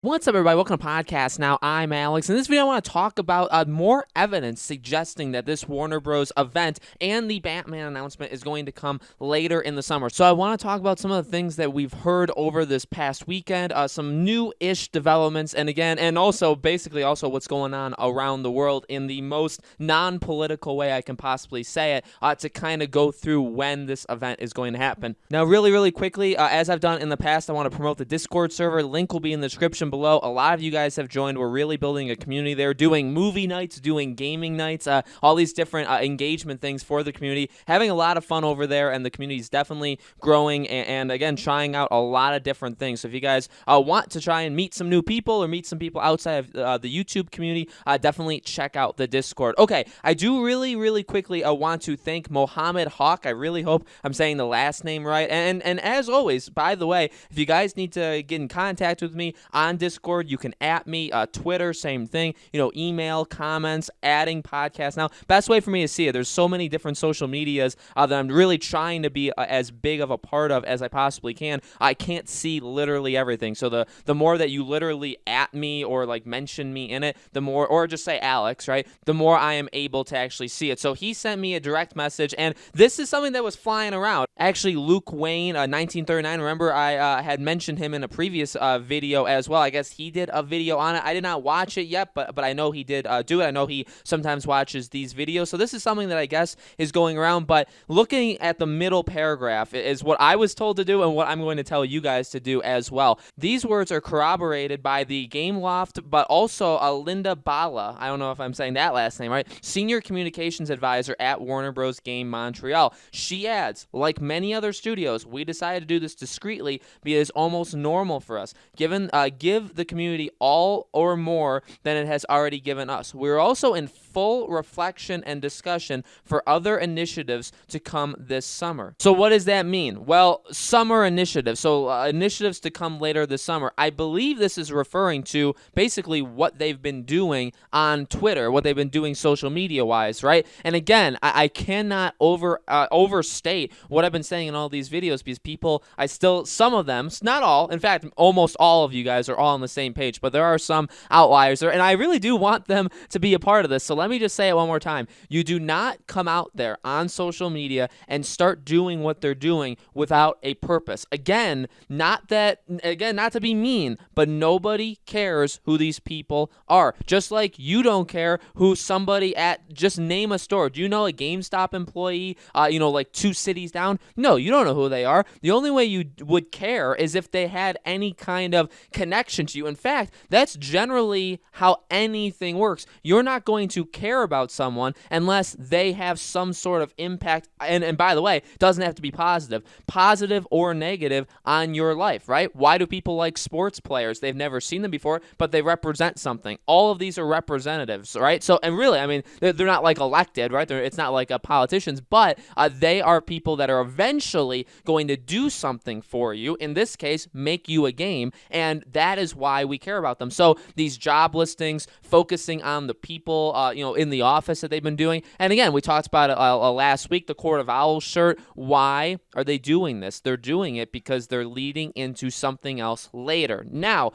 What's up, everybody? Welcome to Podcast Now. I'm Alex. In this video, I want to talk about more evidence suggesting that this Warner Bros. Event and the Batman announcement is going to come later in the summer. So I want to talk about some of the things that we've heard over this past weekend, some new-ish developments, and also basically what's going on around the world in the most non-political way I can possibly say it, to kind of go through when this event is going to happen. Now, really quickly, as I've done in the past, I want to promote the Discord server. Link will be in the description below. A lot of you guys have joined. We're really building a community there, doing movie nights, doing gaming nights, all these different engagement things for the community. Having a lot of fun over there, and the community is definitely growing and again, trying out a lot of different things. So if you guys want to try and meet some new people or meet some people outside of the YouTube community, definitely check out the Discord. Okay, I do really quickly want to thank Mohammed Hawk. I really hope I'm saying the last name right. And as always, by the way, if you guys need to get in contact with me on Discord, you can @ me, Twitter, same thing, email, comments, adding Podcast Now. Best way for me to see it. There's so many different social medias that I'm really trying to be as big of a part of as I possibly can. I can't see literally everything. So the more that you literally @ me or like mention me in it, the more, or just say Alex, right? The more I am able to actually see it. So he sent me a direct message, and this is something that was flying around. Actually, Luke Wayne, 1939, remember I had mentioned him in a previous video as well. I guess he did a video on it. I did not watch it yet, but I know he did do it. I know he sometimes watches these videos. So this is something that I guess is going around, but looking at the middle paragraph is what I was told to do and what I'm going to tell you guys to do as well. These words are corroborated by the Gameloft, but also Linda Bala. I don't know if I'm saying that last name right. Senior Communications Advisor at Warner Bros. Game Montreal. She adds, like many other studios, we decided to do this discreetly because it's almost normal for us. Give the community all or more than it has already given us. We're also in full reflection and discussion for other initiatives to come this summer. So what does that mean? Well, summer initiatives. So initiatives to come later this summer. I believe this is referring to basically what they've been doing on Twitter, what they've been doing social media wise, right? And again, I cannot overstate what I've been saying in all these videos, because people, some of them, not all, in fact, almost all of you guys are all on the same page, but there are some outliers there, and I really do want them to be a part of this. So let me just say it one more time. You do not come out there on social media and start doing what they're doing without a purpose. Again, not to be mean, but nobody cares who these people are. Just like you don't care who somebody just name a store. Do you know a GameStop employee, like 2 cities down? No, you don't know who they are. The only way you would care is if they had any kind of connection to you. In fact, that's generally how anything works. You're not going to care about someone unless they have some sort of impact, and by the way, it doesn't have to be positive or negative on your life, right? Why do people like sports players? They've never seen them before, but they represent something. All of these are representatives, right? So, and really, I mean, they're not like elected, right? It's not like politicians, but they are people that are eventually going to do something for you. In this case, make you a game, and that is why we care about them. So these job listings, focusing on the people, in the office that they've been doing. And again, we talked about it last week, the Court of Owls shirt. Why are they doing this? They're doing it because they're leading into something else later. Now,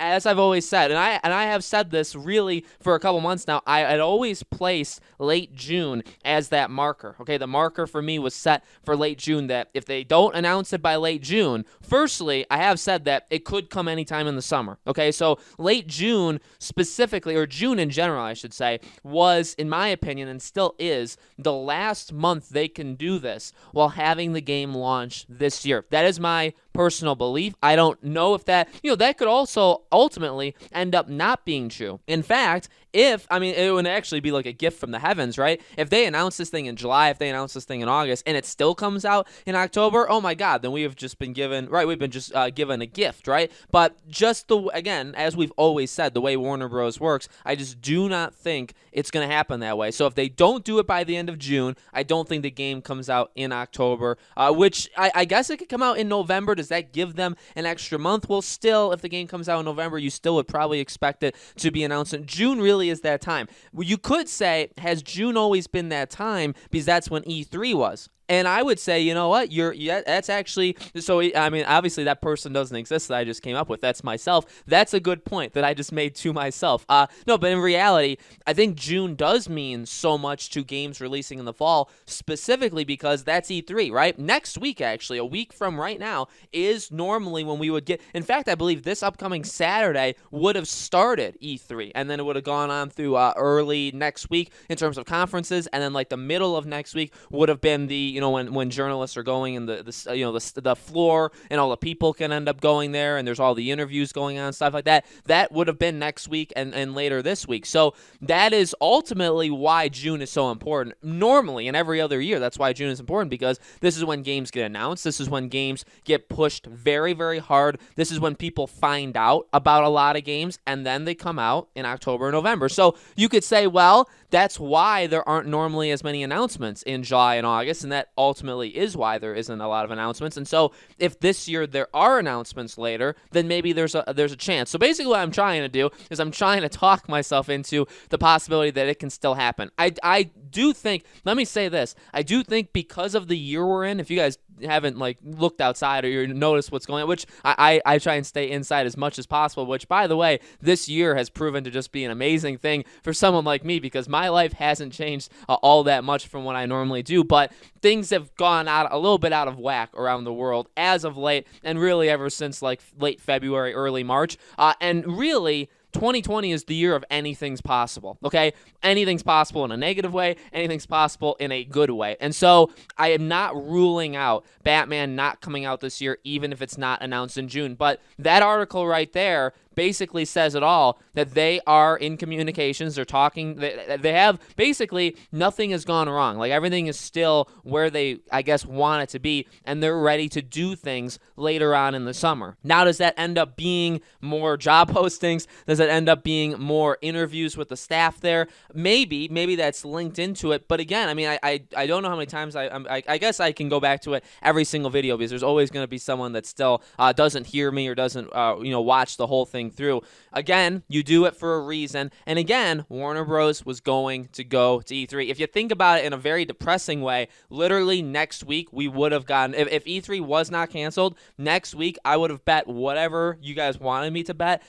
as I've always said, and I have said this really for a couple months now, I had always placed late June as that marker. Okay, the marker for me was set for late June, that if they don't announce it by late June, firstly, I have said that it could come anytime in the summer. Okay, so late June specifically, or June in general, I should say, was, in my opinion, and still is, the last month they can do this while having the game launch this year. That is my personal belief. I don't know if that could also ultimately end up not being true. In fact, it would actually be like a gift from the heavens, right? If they announce this thing in July, if they announce this thing in August, and it still comes out in October, oh my God, then we have just been given, right? We've been just given a gift, right? But just again, as we've always said, the way Warner Bros. Works, I just do not think it's going to happen that way. So if they don't do it by the end of June, I don't think the game comes out in October, which I guess it could come out in November. Does that give them an extra month? Well, still, if the game comes out in November, you still would probably expect it to be announced in June. Really is that time. Well, you could say, has June always been that time? Because that's when E3 was. And I would say, you know what, that's actually, so I mean, obviously that person doesn't exist that I just came up with. That's myself. That's a good point that I just made to myself. No, but in reality, I think June does mean so much to games releasing in the fall, specifically because that's E3, right? Next week, actually, a week from right now, is normally when we would get, in fact, I believe this upcoming Saturday would have started E3, and then it would have gone on through early next week in terms of conferences, and then like the middle of next week would have been the, when journalists are going and the floor and all the people can end up going there, and there's all the interviews going on, stuff like that. That would have been next week and later this week. So that is ultimately why June is so important. Normally, in every other year, that's why June is important, because this is when games get announced. This is when games get pushed very, very hard. This is when people find out about a lot of games, and then they come out in October and November. So you could say, well, that's why there aren't normally as many announcements in July and August, and that ultimately is why there isn't a lot of announcements. And so if this year there are announcements later, then maybe there's a chance. So basically what I'm trying to do is I'm trying to talk myself into the possibility that it can still happen. I do think, let me say this, I do think because of the year we're in, if you guys haven't like looked outside or you noticed what's going on, which I try and stay inside as much as possible, which by the way, this year has proven to just be an amazing thing for someone like me, because my life hasn't changed all that much from what I normally do, but things have gone out a little bit out of whack around the world as of late, and really ever since like late February, early March, and really 2020 is the year of anything's possible, okay? Anything's possible in a negative way, anything's possible in a good way. And so I am not ruling out Batman not coming out this year, even if it's not announced in June. But that article right there basically says it all, that they are in communications, they're talking, they have, basically, nothing has gone wrong. Like, everything is still where they, I guess, want it to be, and they're ready to do things later on in the summer. Now, does that end up being more job postings? Does it end up being more interviews with the staff there? Maybe that's linked into it, but again, I mean, I don't know how many times I guess I can go back to it every single video, because there's always going to be someone that still doesn't hear me or doesn't watch the whole thing through. Again, you do it for a reason, and again, Warner Bros. Was going to go to E3. If you think about it in a very depressing way, literally next week we would have gotten, if E3 was not canceled, next week I would have bet whatever you guys wanted me to bet,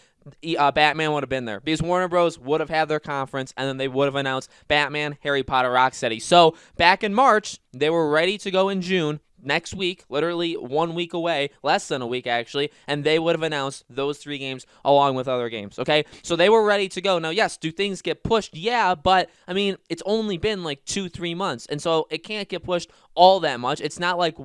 Batman would have been there, because Warner Bros. Would have had their conference, and then they would have announced Batman, Harry Potter, Rocksteady. So back in March, they were ready to go in June. Next week, literally 1 week away, less than a week actually, and they would have announced those 3 games along with other games, okay? So they were ready to go. Now, yes, do things get pushed? Yeah, but, I mean, it's only been like 2-3 months, and so it can't get pushed all that much. It's not like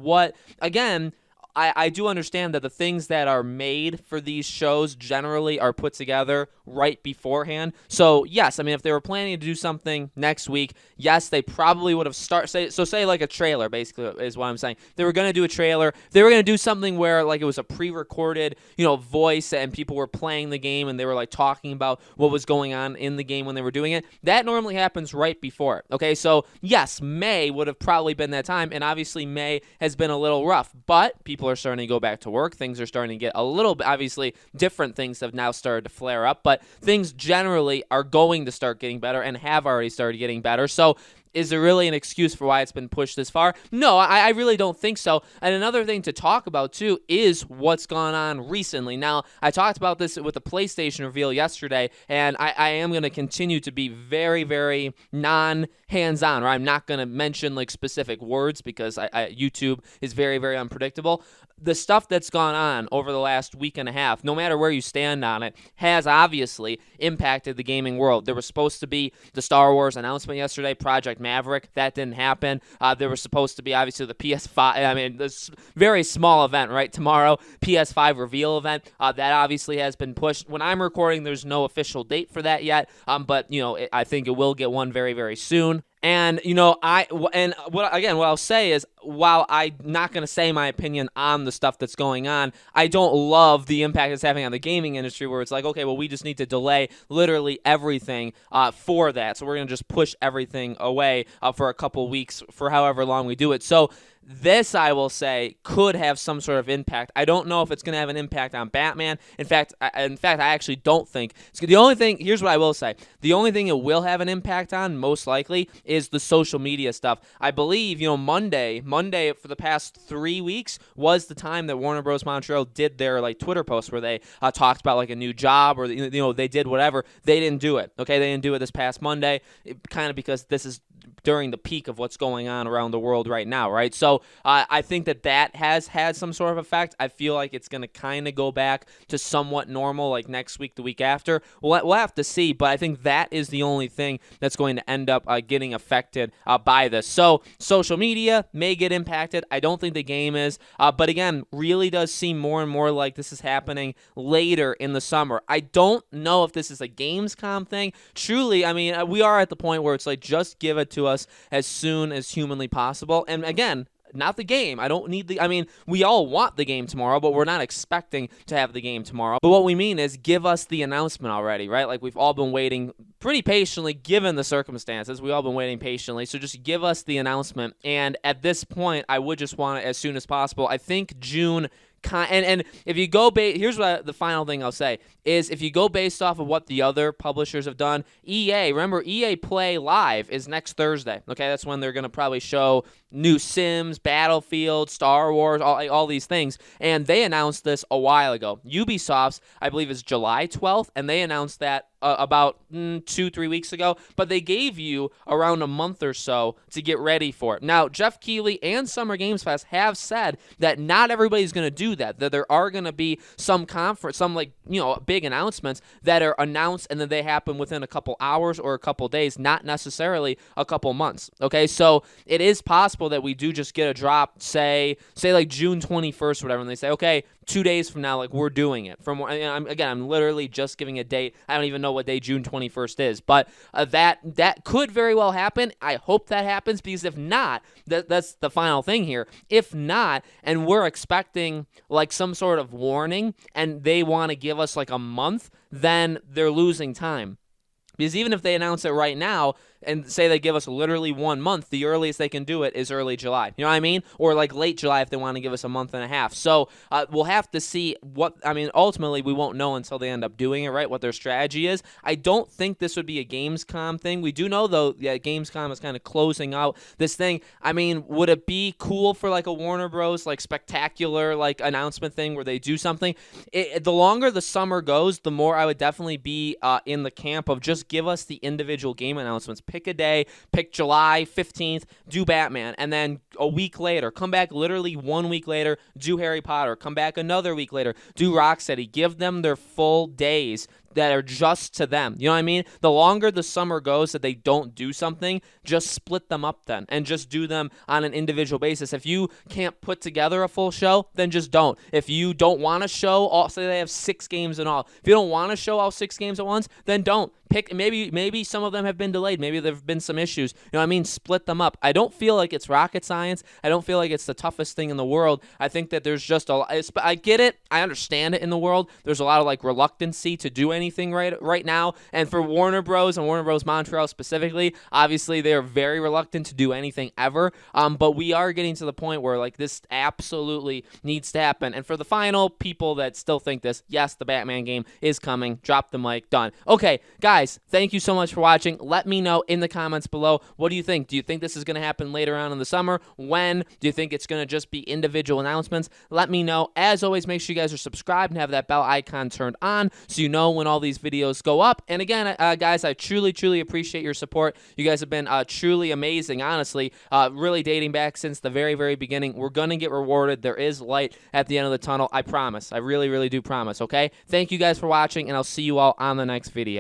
again, I do understand that the things that are made for these shows generally are put together right beforehand. So, yes, I mean, if they were planning to do something next week, yes, they probably would have say like a trailer, basically, is what I'm saying. They were going to do a trailer. They were going to do something where, like, it was a pre-recorded, voice, and people were playing the game, and they were, like, talking about what was going on in the game when they were doing it. That normally happens right before it, okay? So, yes, May would have probably been that time, and obviously May has been a little rough, but people are starting to go back to work. Things are starting to get a little bit, obviously, different things have now started to flare up, but things generally are going to start getting better and have already started getting better. So is there really an excuse for why it's been pushed this far? No, I really don't think so. And another thing to talk about, too, is what's gone on recently. Now, I talked about this with the PlayStation reveal yesterday, and I am going to continue to be very, very non-hands-on, or I'm not going to mention, like, specific words, because YouTube is very, very unpredictable. The stuff that's gone on over the last week and a half, no matter where you stand on it, has obviously impacted the gaming world. There was supposed to be the Star Wars announcement yesterday, Project Maverick. That didn't happen. There was supposed to be, obviously, the PS5. I mean, this very small event, right? Tomorrow, PS5 reveal event. That obviously has been pushed. When I'm recording, there's no official date for that yet, but, I think it will get one very, very soon. And, what I'll say is, while I'm not going to say my opinion on the stuff that's going on, I don't love the impact it's having on the gaming industry, where it's like, okay, well, we just need to delay literally everything for that. So we're going to just push everything away for a couple weeks, for however long we do it. So this, I will say, could have some sort of impact. I don't know if it's going to have an impact on Batman. In fact, I actually don't think. The only thing, here's what I will say. The only thing it will have an impact on, most likely, is the social media stuff. I believe, Monday for the past 3 weeks was the time that Warner Bros. Montreal did their like Twitter post where they talked about like a new job, or they did whatever. They didn't do it. Okay, they didn't do it this past Monday, kind of because this is during the peak of what's going on around the world right now, right? So I think that has had some sort of effect. I feel like it's going to kind of go back to somewhat normal, like next week, the week after. We'll have to see, but I think that is the only thing that's going to end up getting affected by this. So social media may get impacted. I don't think the game is, but again, really does seem more and more like this is happening later in the summer. I don't know if this is a Gamescom thing. Truly, I mean, we are at the point where it's like, just give it to us as soon as humanly possible. And again, not the game. I don't need we all want the game tomorrow, but we're not expecting to have the game tomorrow. But what we mean is give us the announcement already, right? Like, we've all been waiting pretty patiently, given the circumstances. We've all been waiting patiently. So just give us the announcement. And at this point, I would just want it as soon as possible. I think June. And if you go here's what the final thing I'll say is, if you go based off of what the other publishers have done, remember EA Play Live is next Thursday. Okay, that's when they're going to probably show new Sims, Battlefield, Star Wars, all these things. And they announced this a while ago. Ubisoft's, I believe, is July 12th, and they announced that about 2-3 weeks ago, but they gave you around a month or so to get ready for it. Now, Jeff Keighley and Summer Games Fest have said that not everybody's going to do that there are going to be some conference, some big announcements that are announced and then they happen within a couple hours or a couple days, not necessarily a couple months. Okay, so it is possible that we do just get a drop, say like June 21st or whatever, and they say, okay, 2 days from now, like, we're doing it. I'm literally just giving a date. I don't even know what day June 21st is, but that could very well happen. I hope that happens, because if not, that's the final thing here. If not, and we're expecting like some sort of warning, and they want to give us like a month, then they're losing time. Because even if they announce it right now and say they give us literally 1 month, the earliest they can do it is early July. You know what I mean? Or like late July if they want to give us a month and a half. So we'll have to see ultimately we won't know until they end up doing it, right? What their strategy is. I don't think this would be a Gamescom thing. We do know, though, that Gamescom is kind of closing out this thing. I mean, would it be cool for like a Warner Bros. Like spectacular like announcement thing where they do something? The longer the summer goes, the more I would definitely be in the camp of just give us the individual game announcements. Pick a day, pick July 15th, do Batman, and then a week later, come back literally 1 week later, do Harry Potter, come back another week later, do Rocksteady. Give them their full days that are just to them. You know what I mean? The longer the summer goes that they don't do something, just split them up then and just do them on an individual basis. If you can't put together a full show, then just don't. If you don't want to show say they have 6 games in all. If you don't want to show all 6 games at once, then don't. Pick maybe some of them have been delayed. Maybe there have been some issues. You know what I mean? Split them up. I don't feel like it's rocket science. I don't feel like it's the toughest thing in the world. I think that there's just I get it. I understand it in the world. There's a lot of like reluctancy to do anything right now. And for Warner Bros. And Warner Bros. Montreal specifically, obviously they are very reluctant to do anything ever. But we are getting to the point where like this absolutely needs to happen. And for the final people that still think this, yes, the Batman game is coming. Drop the mic. Done. Okay, guys, thank you so much for watching. Let me know in the comments below. What do you think? Do you think this is going to happen later on in the summer? When? Do you think it's going to just be individual announcements? Let me know. As always, make sure you guys are subscribed and have that bell icon turned on so you know when all these videos go up. And again, guys, I truly appreciate your support. You guys have been truly amazing, honestly, really dating back since the very beginning. We're going to get rewarded. There is light at the end of the tunnel. I promise. I really do promise, okay? Thank you guys for watching, and I'll see you all on the next video.